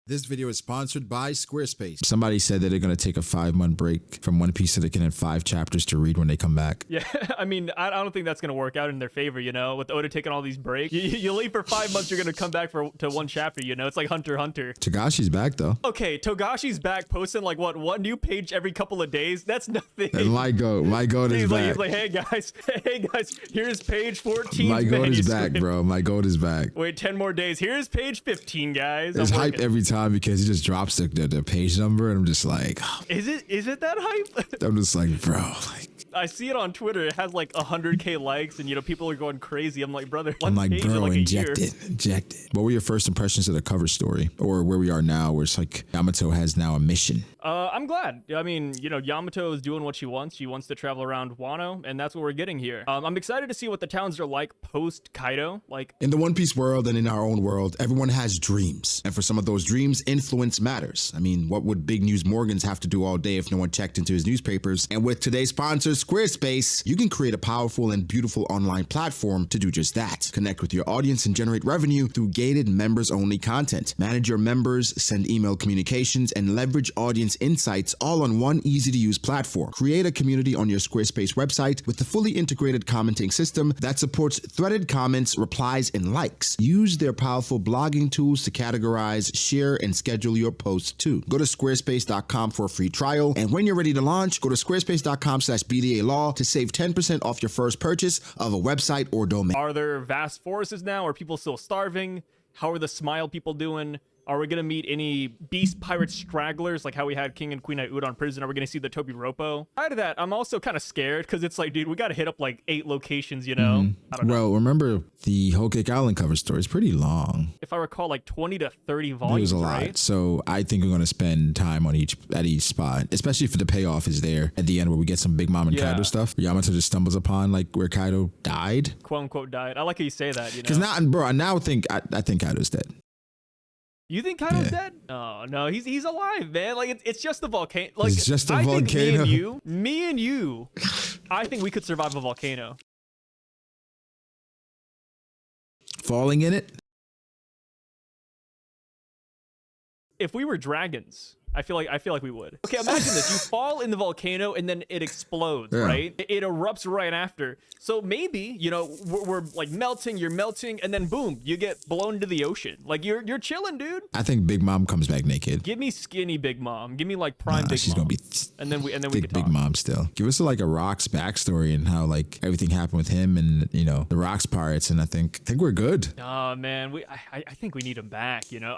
This video is sponsored by Squarespace. Somebody said that they're going to take a 5-month break from One Piece so they can have 5 chapters to read when they come back. Yeah, I mean, I don't think that's going to work out in their favor, you know, with Oda taking all these breaks. You leave for 5 months, you're going to come back to one chapter, you know? It's like Hunter x Hunter. Togashi's back, though. Okay, Togashi's back posting like, what, one new page every couple of days? That's nothing. And my goat is back. He's like, hey guys, here's page 14. My goat is back, bro. My goat is back. Wait, 10 more days. Here's page 15, guys. It's hype every time because he just drops the page number, and I'm just like, is it that hype? I'm just like, bro, like, I see it on Twitter. It has like 100K likes, and you know people are going crazy. I'm like, brother, I'm like, bro, like inject it. What were your first impressions of the cover story, or where we are now, where it's like Yamato has now a mission? I'm glad. I mean, you know, Yamato is doing what she wants. She wants to travel around Wano, and that's what we're getting here. I'm excited to see what the towns are like post Kaido. Like in the One Piece world and in our own world, everyone has dreams, and for some of those dreams, influence matters. I mean, what would Big News Morgans have to do all day if no one checked into his newspapers? And with today's sponsor, Squarespace, you can create a powerful and beautiful online platform to do just that. Connect with your audience and generate revenue through gated members-only content. Manage your members, send email communications, and leverage audience insights all on one easy-to-use platform. Create a community on your Squarespace website with a fully integrated commenting system that supports threaded comments, replies, and likes. Use their powerful blogging tools to categorize, share, and schedule your posts too. Go to squarespace.com for a free trial, and when you're ready to launch, go to squarespace.com/BDA law to save 10% off your first purchase of a website or domain. Are there vast forests now? Are people still starving? How are the Smile people doing? Are we going to meet any beast pirate stragglers like how we had King and Queen Aiuda on prison? Are we going to see the Toby Roppo? Prior to that, I'm also kind of scared because it's like, dude, we got to hit up like 8 locations, you know? I don't know. Well, remember the Whole Cake Island cover story is pretty long. If I recall, like 20 to 30 volumes, It was a lot. right? So I think we're going to spend time on each spot, especially if the payoff is there at the end where we get some Big Mom and Kaido stuff. Yamato just stumbles upon like where Kaido died. Quote unquote died. I like how you say that, you know? Because now, bro, I now think Kaido's dead. You think Kaido's dead? Oh no, he's alive, man. Like it's just a volcano. Like It's just a I volcano. Think me and you, I think we could survive a volcano. Falling in it? If we were dragons, I feel like we would. Okay, imagine this. You fall in the volcano and then it explodes, right? It erupts right after. So maybe, you know, we're like melting, you're melting, and then boom, you get blown into the ocean. Like you're chilling, dude. I think Big Mom comes back naked. Give me skinny Big Mom. Give me like prime Big she's Mom. gonna be and then we thick could talk. Big Mom still. Give us like a Rock's backstory and how like everything happened with him and, you know, the Rock's pirates, and I think we're good. Oh man, I think we need him back, you know.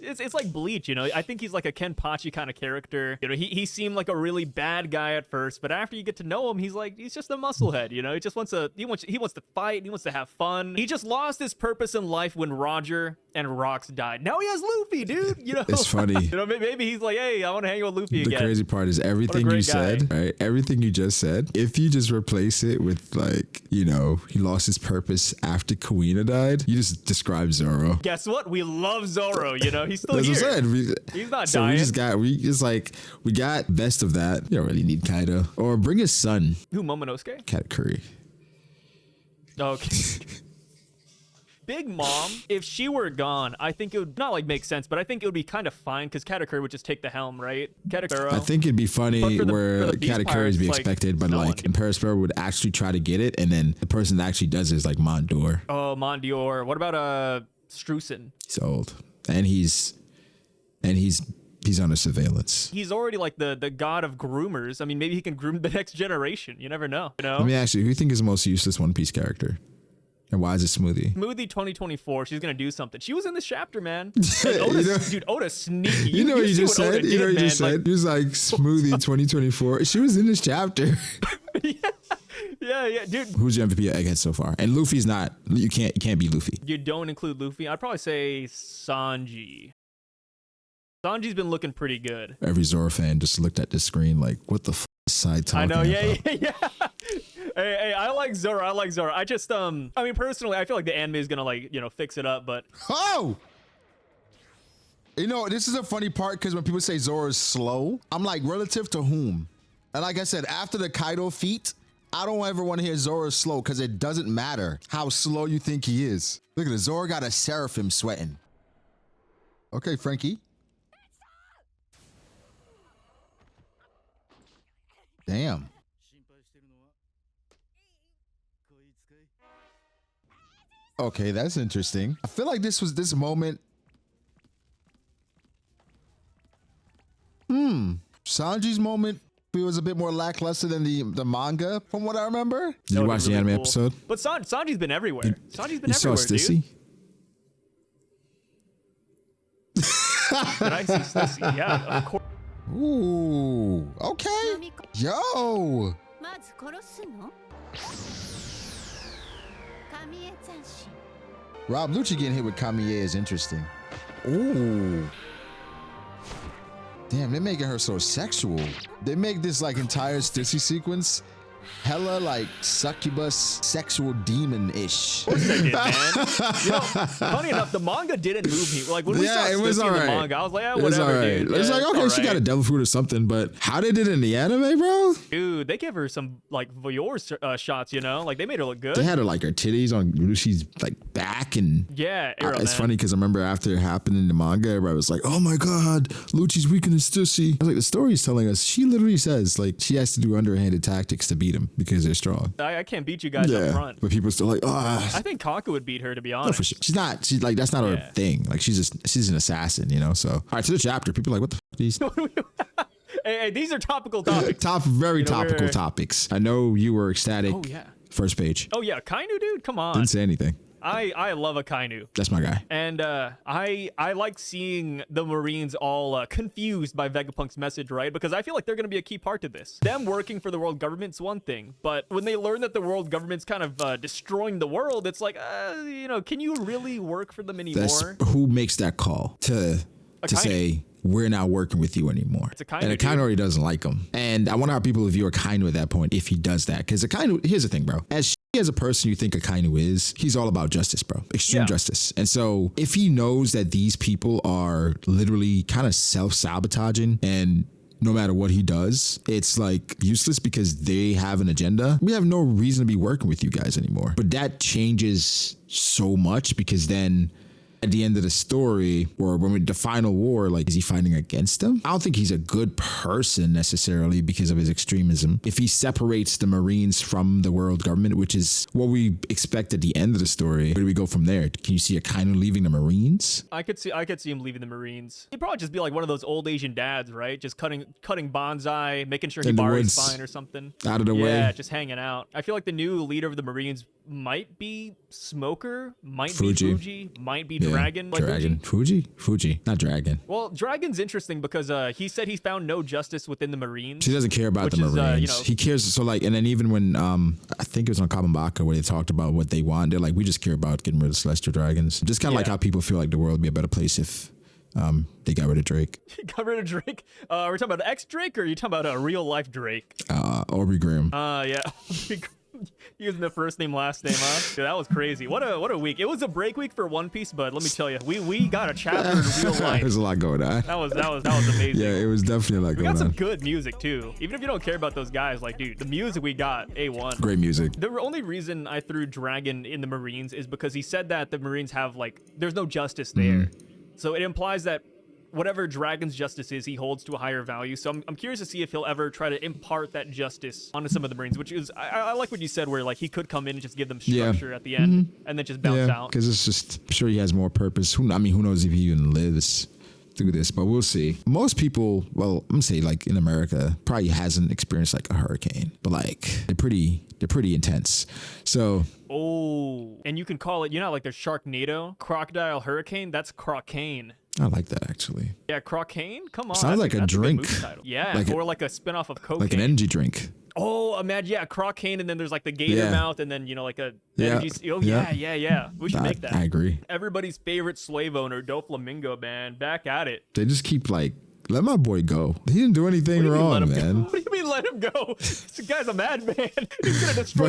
It's like Bleach, you know. I think he's like a Ken Pachi kind of character. You know, he seemed like a really bad guy at first, but after you get to know him, he's just a musclehead, you know. He just wants to fight, he wants to have fun. He just lost his purpose in life when Roger and Rox died. Now he has Luffy, dude, you know. It's funny. You know, maybe he's like, hey, I want to hang out with Luffy again. The crazy part is everything you said, right? Everything you just said, if you just replace it with like, you know, he lost his purpose after Kuina died, you just describe Zoro. Guess what? We love Zoro, you know. He's still That's here. what I said. He's not so dying. We got best of that. You don't really need Kaido. Or bring his son. Who, Momonosuke? Katakuri. Okay. Big Mom, if she were gone, I think it would not like make sense, but I think it would be kind of fine because Katakuri would just take the helm, right? Katakuri. I think it'd be funny where Katakuri would be expected, but like Imperator would actually try to get it, and then the person that actually does it is like Mondor. Oh, Mondior. What about Streusen? He's old, and he's under surveillance. He's already like the god of groomers. I mean, maybe he can groom the next generation. You never know. You know? Let me ask you, who do you think is the most useless One Piece character? And why is it Smoothie? Smoothie 2024. She's gonna do something. She was in this chapter, man. Oda's sneaky. You know what you just said? You know what you just said? He was like Smoothie 2024. She was in this chapter. Yeah, dude. Who's your MVP against so far? And Luffy's not. You can't be Luffy. You don't include Luffy. I'd probably say Sanji. Sanji's been looking pretty good. Every Zoro fan just looked at the screen like, what the f is Sai talking about? I know, yeah. Hey, I like Zoro. I just, I mean, personally, I feel like the anime is gonna like, you know, fix it up, but. Oh! You know, this is a funny part because when people say Zoro is slow, I'm like, relative to whom? And like I said, after the Kaido feat, I don't ever want to hear Zoro is slow because it doesn't matter how slow you think he is. Look at it, Zoro got a seraphim sweating. Okay, Frankie. Damn. Okay, that's interesting. I feel like this moment. Sanji's moment feels a bit more lackluster than the manga, from what I remember. Did you watch the anime episode? But Sanji's been everywhere. Sanji's been You saw everywhere, Stissy? dude. Did I see Stissy? Yeah, of course. Ooh, okay. Yo. Rob Lucci getting hit with Kamiya is interesting. Ooh. Damn, they're making her so sexual. They make this like entire Stissy sequence hella like succubus sexual demon-ish. Of course they did, man. You know, funny enough, the manga didn't move me. Like when we saw Stissy in the manga, I was like, whatever, dude. It's like, okay, she got a devil fruit or something, but how they did it in the anime, bro? Dude, they gave her some like voyeur shots, you know? Like they made her look good. They had her like her titties on Lucy's like back, and yeah, it's funny because I remember after it happened in the manga, everybody was like, oh my god, Lucci's weakening Stissy. I was like, the story's telling us, she literally says like she has to do underhanded tactics to beat him because they're strong. I can't beat you guys up front. But people still like, I think Kaku would beat her, to be honest. No, for sure. She's like, that's not her thing. Like she's an assassin, you know? So, all right, to the chapter. People are like, what the fuck are these? Hey, these are topical topics. Very topical topics. I know you were ecstatic. Oh, yeah. First page. Oh, yeah. Kainu, dude, come on. Didn't say anything. I love a Kainu. That's my guy. And I like seeing the Marines all confused by Vegapunk's message, right? Because I feel like they're going to be a key part to this. Them working for the world government's one thing, but when they learn that the world government's kind of destroying the world, it's like, you know, can you really work for them anymore? Who makes that call to say, we're not working with you anymore? It's Akainu, and Akainu already doesn't like him. And I wonder how people view Akainu at that point if he does that. Because Akainu, here's the thing, bro. As a person you think Akainu is, he's all about justice, bro. Extreme justice. And so if he knows that these people are literally kind of self-sabotaging and no matter what he does, it's like useless because they have an agenda, we have no reason to be working with you guys anymore. But that changes so much because then at the end of the story, or when the final war, like, is he fighting against them? I don't think he's a good person necessarily because of his extremism. If he separates the Marines from the world government, which is what we expect at the end of the story, where do we go from there? Can you see a kind of leaving the Marines? I could see him leaving the Marines. He'd probably just be like one of those old Asian dads, right? Just cutting bonsai, making sure Hibari's fine or something. Out of the way. Yeah, just hanging out. I feel like the new leader of the Marines might be Smoker, might be Fuji, might be Dragon. Like Dragon. Fuji. Not Dragon. Well, Dragon's interesting because he said he found no justice within the Marines. He doesn't care about the Marines. He cares. So like, and then even when I think it was on Kabambaka where they talked about what they want, they're like, we just care about getting rid of Celestial Dragons. Just kind of like how people feel like the world would be a better place if they got rid of Drake. Got rid of Drake? Are we talking about X Drake or are you talking about a real life Drake? Aubrey Graham. Yeah. Using the first name, last name, huh? Dude, that was crazy. What a week. It was a break week for One Piece, but let me tell you, we got a chapter in real life. There's a lot going on. That was amazing. Yeah, it was definitely a lot going on. We got some good music too. Even if you don't care about those guys, like, dude, the music we got, A1. Great music. The only reason I threw Dragon in the Marines is because he said that the Marines have, like, there's no justice there. So it implies that whatever Dragon's justice is, he holds to a higher value. So I'm curious to see if he'll ever try to impart that justice onto some of the Marines, which is, I like what you said, where like he could come in and just give them structure at the end and then just bounce out. Because it's just, I'm sure he has more purpose. Who knows if he even lives through this, but we'll see. Most people, well, I'm gonna say like in America, probably hasn't experienced like a hurricane, but like they're pretty intense. So. Oh, and you can call it, like there's Sharknado, Crocodile Hurricane, that's Crocane. I like that actually. Yeah, Crocane? Come on. Sounds like a drink. Yeah, or like a spinoff of cocaine. Like an energy drink. Oh, imagine, Crocane, and then there's like the gator mouth, and then, like a energy. Oh, yeah. We should make that. I agree. Everybody's favorite slave owner, Doflamingo, man. Back at it. They just keep like, let my boy go. He didn't do anything wrong, man. What do you mean let him go? This guy's a madman. He's gonna destroy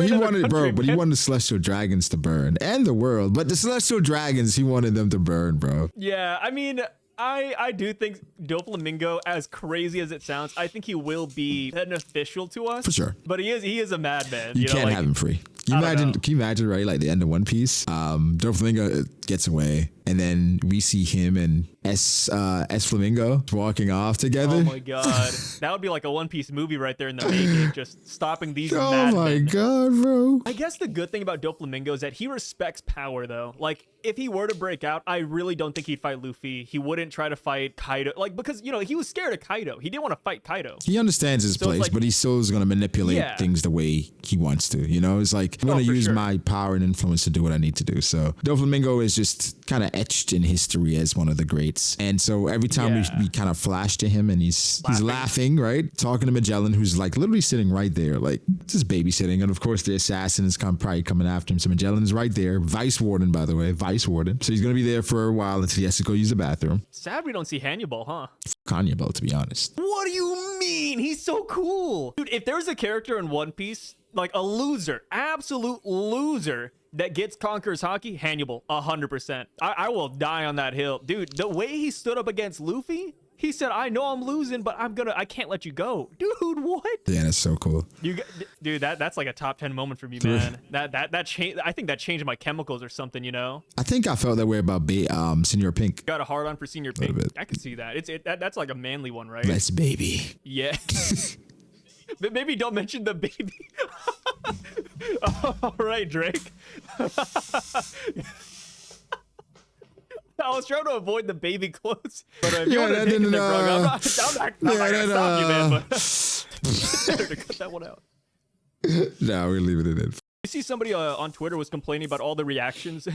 But he wanted the Celestial Dragons to burn and the world. But the Celestial Dragons, he wanted them to burn, bro. Yeah, I mean, I do think Doflamingo, as crazy as it sounds, I think he will be beneficial to us. For sure. But he is a madman. You can't have him free. Can you imagine, right? Like the end of One Piece, Doflamingo gets away, and then we see him and S Flamingo walking off together. Oh my god, that would be like a One Piece movie right there in the making, just stopping these Oh madmen. my god, bro. I guess the good thing about Doflamingo is that he respects power, though. Like, if he were to break out, I really don't think he'd fight Luffy. He wouldn't try to fight Kaido, like, because, you know, he was scared of Kaido. He didn't want to fight Kaido. He understands his place, like, but he still is going to manipulate Yeah. things the way he wants to. You know, it's like, I'm going to for use sure. my power and influence to do what I need to do. So Doflamingo is just kind of etched in history as one of the greats. And so every time Yeah. we kind of flash to him and he's laughing, right? Talking to Magellan, who's like literally sitting right there, like just babysitting. And of course, the assassin is probably coming after him. So Magellan is right there. Vice Warden, by the way, Vice Warden. So he's going to be there for a while until he has to go use the bathroom. Sad we don't see Hannibal, huh? Kanye, to be honest. What do you mean? He's so cool. Dude, if there's a character in One Piece, like a loser, absolute loser, that gets Conqueror's Haki, Hannibal, 100%. I will die on that hill. Dude, the way he stood up against Luffy, he said, I know I'm losing, but I can't let you go. Dude, what? Yeah, that's so cool. Dude, that's like a top 10 moment for me, man. That changed. I think that changed my chemicals or something, you know? I think I felt that way about Senor Pink. Got a hard on for Senior Pink. bit. I can see that. That's like a manly one, right? Let's baby. Yeah. But maybe don't mention the baby. All right, Drake. I was trying to avoid the baby quotes, but if you want to take it there, bro, I'm not gonna stop you, man. But better to cut that one out. No, we're leaving it in. You see somebody on Twitter was complaining about all the reactions.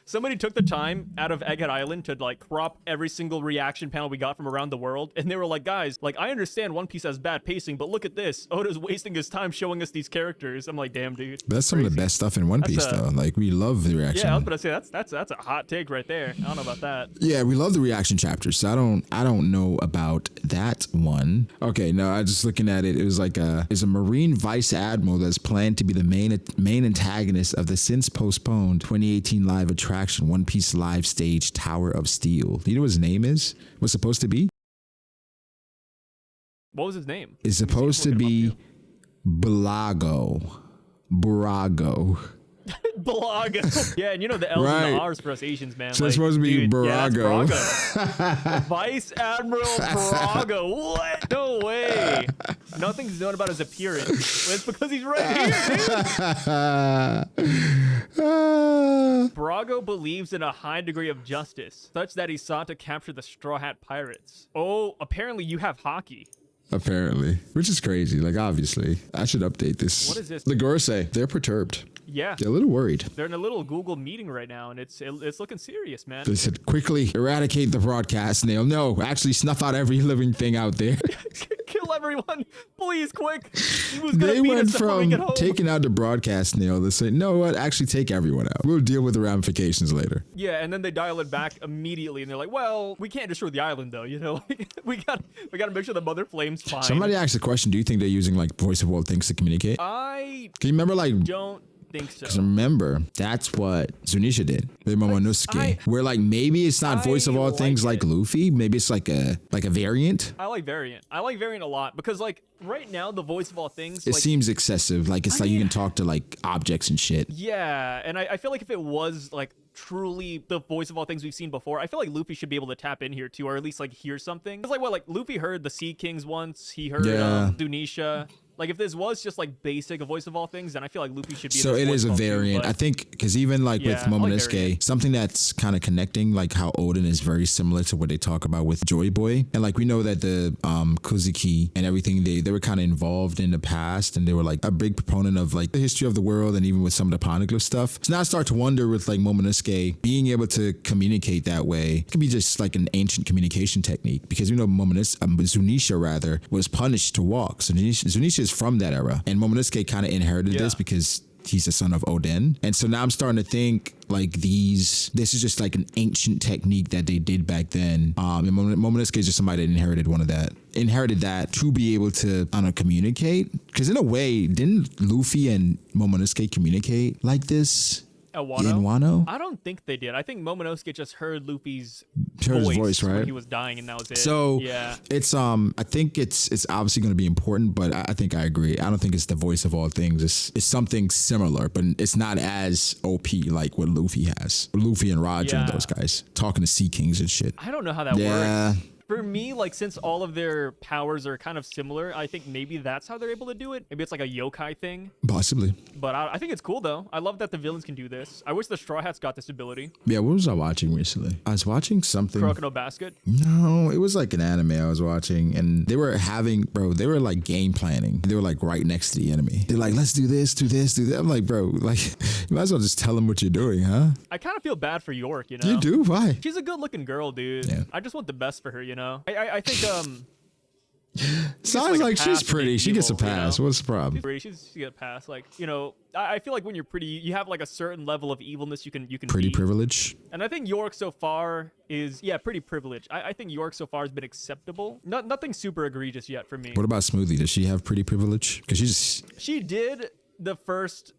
somebody took the time out of Egghead Island to like crop every single reaction panel we got from around the world, and they were like, guys, like I understand One Piece has bad pacing, but look at this. Oda's wasting his time showing us these characters. I'm like, damn, dude. That's some of the best stuff in One Piece, though. Like we love the reaction. Yeah, I was gonna say that's a hot take right there. I don't know about that. Yeah, we love the reaction chapters. So I don't know about that one. Okay, no, I just looking at it. It was like there's a Marine Vice Admiral that's planned to be the main antagonist of the since postponed 2018 live attraction One Piece live stage Tower of Steel. Do you know what his name is? What's supposed to be? What was his name? It's supposed to be Burago. Blago. Yeah, and you know the L's and the R's for us Asians, man. So it's supposed to be Burago. Yeah, Vice Admiral Burago. What? No way. Nothing's known about his appearance. It's because he's right here, dude. Burago believes in a high degree of justice, such that he sought to capture the Straw Hat Pirates. Oh, apparently you have hockey. Apparently, which is crazy. Like, obviously, I should update this. What is this? The Gorsei, they're perturbed. Yeah. They're a little worried. They're in a little Google meeting right now, and it's looking serious, man. They said, quickly eradicate the broadcast nail. No, actually snuff out every living thing out there. Kill everyone, please, quick. He was gonna They beat went us before we get from home. taking out the broadcast nail. They said, no, what? Actually take everyone out. We'll deal with the ramifications later. Yeah, and then they dial it back immediately, and they're like, "Well, we can't destroy the island, though. You know, we got to make sure the Mother Flame's fine." Somebody asked the question, do you think they're using like voice of all things to communicate? I Can you remember like... don't think so. Remember, that's what Zunisha did with Momonosuke. Where like maybe it's not voice of all things like Luffy. Maybe it's like a variant. I like variant. I like variant a lot because like right now the voice of all things. It like, seems excessive. Like it's like you can talk to like objects and shit. Yeah, and I feel like if it was like truly the voice of all things we've seen before, I feel like Luffy should be able to tap in here too, or at least like hear something. It's like what, like Luffy heard the Sea Kings once. He heard Dunisha. Like if this was just like basic a voice of all things, then I feel like Luffy should be. So it is a variant. I think because even like with Momonosuke, something that's kind of connecting, like how Odin is very similar to what they talk about with Joyboy, and like we know that the Kozuki and everything they were kind of involved in the past, and they were like a big proponent of like the history of the world, and even with some of the poneglyph stuff. So now I start to wonder with like Momonosuke being able to communicate that way, it could be just like an ancient communication technique because we know Zunisha rather was punished to walk. So Zunisha is from that era, and Momonosuke kind of inherited this because he's the son of Odin. And so now I'm starting to think like this is just like an ancient technique that they did back then. And Momonosuke is just somebody that inherited that to be able to, I don't know, communicate. Because in a way, didn't Luffy and Momonosuke communicate like this? In Wano? I don't think they did. I think Momonosuke just heard Luffy's Heard his voice, voice, when right? he was dying, and that was it. So yeah. it's I think it's obviously going to be important, but I think I agree. I don't think it's the voice of all things. It's something similar, but it's not as OP like what Luffy has. Luffy and Roger and those guys talking to Sea Kings and shit. I don't know how that Yeah. works. For me, like, since all of their powers are kind of similar, I think maybe that's how they're able to do it. Maybe it's like a yokai thing. Possibly. But I think it's cool, though. I love that the villains can do this. I wish the Straw Hats got this ability. Yeah, what was I watching recently? I was watching something. Crocodile Basket. No, it was like an anime I was watching, and they were like game planning. They were like right next to the enemy. They're like, let's do this, do this, do that. I'm like, bro, like, you might as well just tell them what you're doing, huh? I kind of feel bad for York, you know? You do? Why? She's a good-looking girl, dude. Yeah. I just want the best for her, you know? I think, Sounds like she's pass for pretty. being She gets a evil, you pass. know? What's the problem? She's pretty. She gets a pass. Like, you know, I feel like when you're pretty, you have like a certain level of evilness you can Pretty be. privilege. And I think York so far is, pretty privileged. I think York so far has been acceptable. Nothing super egregious yet for me. What about Smoothie? Does she have pretty privilege? Because She did the first.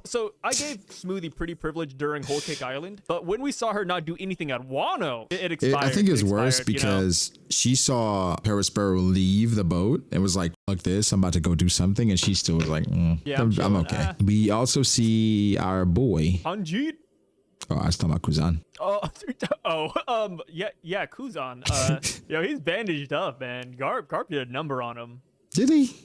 So I gave Smoothie pretty privilege during Whole Cake Island, but when we saw her not do anything at Wano, it expired. I think it was worse expired, because she saw Perisparrow leave the boat and was like, "Fuck this! I'm about to go do something," and she still was like, Yeah, I'm chilling. okay." We also see our boy. Hanjit. Oh, I was talking about Kuzan. Yeah, Kuzan. He's bandaged up, man. Garp did a number on him. Did he?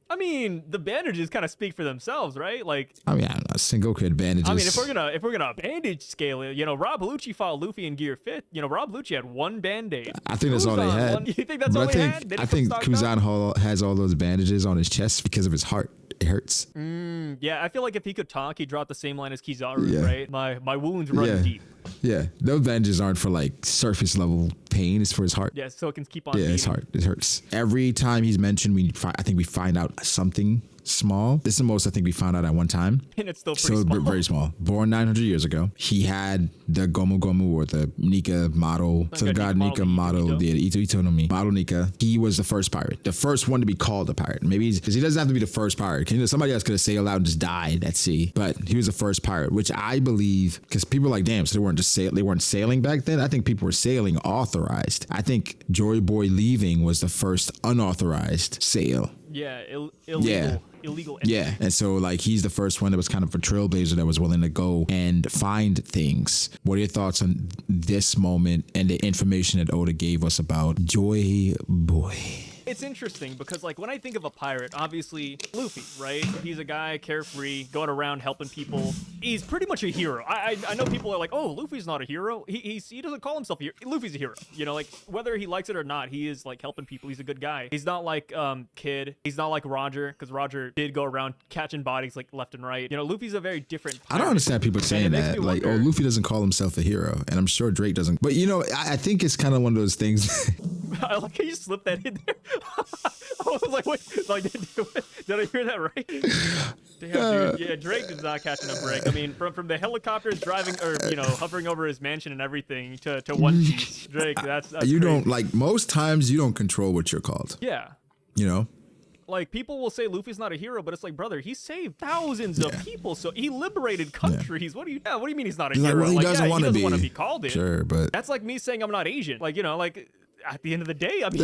I mean, the bandages kind of speak for themselves, right? Like, I mean, I don't know. Sengoku advantages. I mean, if we're gonna bandage scale it, Rob Lucci fought Luffy in Gear 5th. Rob Lucci had one band-aid. I think that's all they had. You think that's But all they had? They I didn't think stock up? Kuzan has all those bandages on his chest because of his heart. It hurts. Yeah, I feel like if he could talk, he'd drop the same line as Kizaru, Yeah. right? My wounds run deep. Yeah, those bandages aren't for like surface level pain. It's for his heart. Yeah, so it can keep on Yeah, beating. it's hard. It hurts. Every time he's mentioned, I think we find out something small. This is the most I think we found out at one time. And it's still pretty So small. very small. Born 900 years ago. He had the Gomu Gomu or the Nika model. So the god Nika model, the Ito no Mi. Model Nika. He was the first pirate. The first one to be called a pirate. Maybe because he doesn't have to be the first pirate. Somebody else could have sailed out and just died at sea. But he was the first pirate, which I believe, because people are like, damn, so they weren't sailing back then. I think people were sailing authorized. I think Joyboy leaving was the first unauthorized sail. Yeah, Yeah. illegal entry. Yeah. And so like he's the first one that was kind of a trailblazer that was willing to go and find things. What are your thoughts on this moment and the information that Oda gave us about Joyboy? It's interesting because, like, when I think of a pirate, obviously Luffy, right? He's a guy carefree, going around helping people. He's pretty much a hero. I know people are like, oh, Luffy's not a hero. He doesn't call himself a hero. Luffy's a hero. Like, whether he likes it or not, he is, like, helping people. He's a good guy. He's not like Kid. He's not like Roger, because Roger did go around catching bodies, like, left and right. Luffy's a very different pirate. I don't understand people saying that. Like, oh, Luffy doesn't call himself a hero. And I'm sure Drake doesn't. But, I think it's kind of one of those things. I like how you slipped that in there. I was like, wait, did I hear that right? Damn, dude. Yeah, Drake is not catching a break. I mean, from the helicopters driving or, hovering over his mansion and everything to One Piece. Drake, that's you crazy. don't, like, most times you don't control what you're called. Yeah. Like, people will say Luffy's not a hero, but it's like, brother, he saved thousands of people, so he liberated countries. What do you mean he's not a hero? Like, well, he doesn't want to he doesn't want to be called it. Sure, but That's like me saying I'm not Asian. Like, at the end of the day, I mean,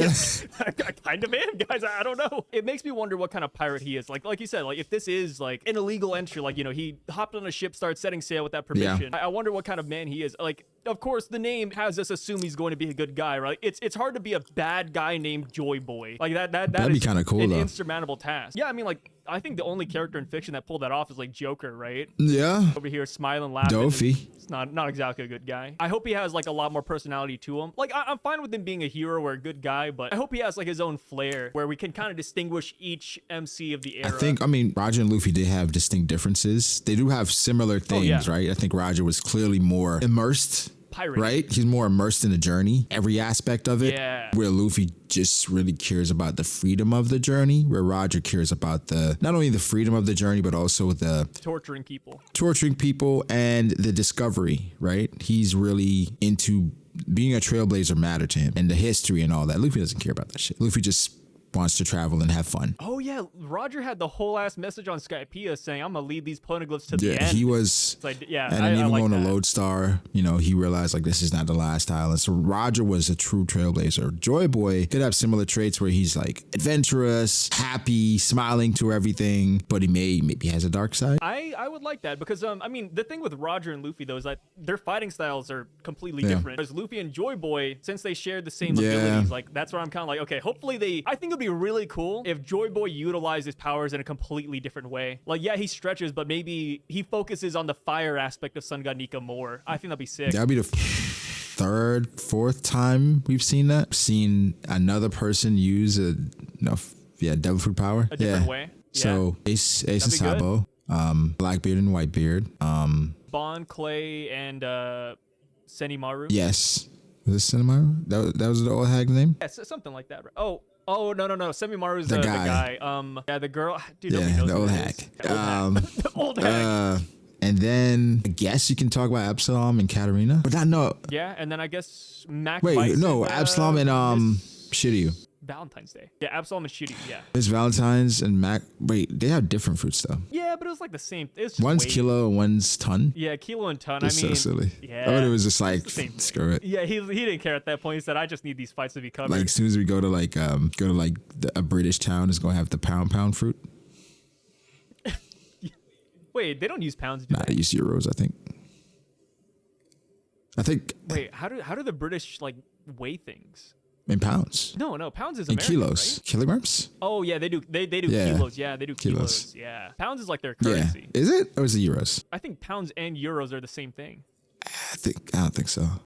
I kind of am, guys. I don't know. It makes me wonder what kind of pirate he is. Like you said, like if this is like an illegal entry, like, he hopped on a ship, started setting sail with that permission. Yeah. I wonder what kind of man he is. Like, of course, the name has us assume he's going to be a good guy, right? It's hard to be a bad guy named Joyboy. Like that'd be kind of cool, an though. insurmountable task. Yeah, I mean, like, I think the only character in fiction that pulled that off is like Joker, right? Yeah. Over here smiling, laughing. Dofi. It's not exactly a good guy. I hope he has like a lot more personality to him. Like I'm fine with him being a hero or a good guy, but I hope he has like his own flair where we can kind of distinguish each MC of the era. I mean, Roger and Luffy did have distinct differences. They do have similar things, right? I think Roger was clearly more immersed. Pirate. Right? He's more immersed in the journey, every aspect of it. Yeah. Where Luffy just really cares about the freedom of the journey, where Roger cares about not only the freedom of the journey, but also the torturing people and the discovery, right? He's really into being a trailblazer mattered to him and the history and all that. Luffy doesn't care about that shit. Luffy just wants to travel and have fun. Oh yeah, Roger had the whole ass message on Skypiea saying, "I'm gonna lead these poneglyphs to the end." He was. It's like, yeah, And then I even like going that. to Lodestar, he realized like this is not the last island. So Roger was a true trailblazer. Joyboy could have similar traits where he's like adventurous, happy, smiling to everything, but he maybe has a dark side. I would like that because I mean the thing with Roger and Luffy though is that their fighting styles are completely different. Because Luffy and Joyboy, since they shared the same abilities, like that's where I'm kind of like, okay, hopefully I think it'd be really cool if Joyboy utilized his powers in a completely different way. Like yeah, he stretches, but maybe he focuses on the fire aspect of Sun God Nika more. I think that'd be sick. That'd be the third, fourth time we've seen that. Seen another person use devil fruit power. A different way. So Ace and That'd be Sabo, Blackbeard and Whitebeard. Bon, Clay, and Senimaru. Yes. Was it Senimaru? That was the old hag's name? Yeah, something like that. Right? Oh no. Semimaru's The the guy. guy. Yeah, the girl. Dude, nobody knows the who old it hag. is. The old hag. And then I guess you can talk about Absalom and Katarina. But Yeah, and then I guess Mac. wait, Bison, no, Absalom and Miss Shiryu. Valentine's Day. Yeah, Absalom and Shiryu. Yeah. Miss Valentine's and Mac. Wait, they have different fruits though. Yeah, but it was like the same. It was just One's weight. kilo and one's ton. Yeah, kilo and ton. It's I mean, so silly. Yeah. I thought it was just like the same thing. screw it. Yeah, he didn't care at that point. He said, "I just need these fights to be covered." Like as soon as we go to a British town, it's gonna have the pound fruit. Wait, they don't use pounds. Do Nah, they? they use euros. I think Wait, how do the British like weigh things? in pounds. No, pounds is In American, kilos. right? Kilograms? Oh yeah, they do. They do Yeah. kilos. Yeah, they do kilos. Kilos. Yeah, pounds is like their Yeah. currency. Is it? Or is it euros? I think pounds and euros are the same thing. I don't think so.